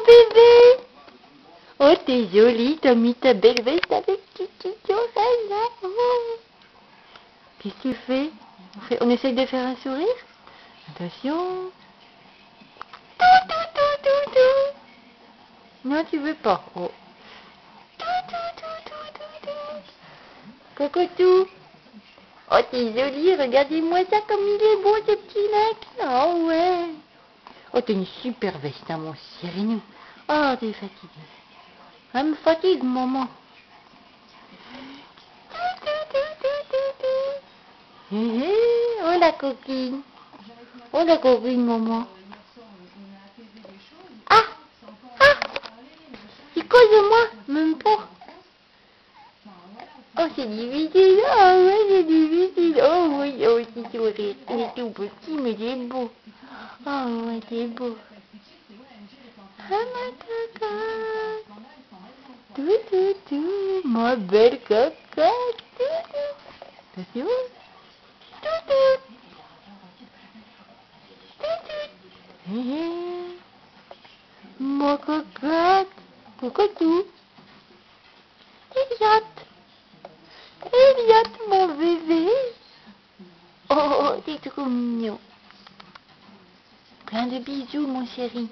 bébé. Oh, t'es jolie, t'as mis ta belle veste avec petite oreille là. Oh. Qu'est-ce que tu fais? On essaye de faire un sourire? Attention. Tout, tout, tout, tout, tout. Non, tu veux pas. Oh. Tout, tout, tout, tout, tout, tout. Cocotou. Oh, t'es jolie, regardez-moi ça comme il est beau ce petit mec. Oh ouais. Oh, t'as une super veste, hein, mon chéri. Oh, t'es fatigué. Elle me fatigue, maman. Oh, la coquine. Oh, la coquine, maman. Ah, ah, il cause de moi, même pas. Oh, c'est difficile. Ah ouais, c'est difficile. Oh oui, oh, c'est sourire. Il est tout petit, mais il est beau. Oh ouais, c'est beau. Ah, ma cocotte. Tout, tout, tout. Ma belle cocotte. Tout, tout. Attention. Tout, tout. Tout, tout. Hé, hé. Ma cocotte. Cocotou. Elliot. Elliot, mon bébé. Oh, t'es trop mignon. Plein de bisous, mon chéri.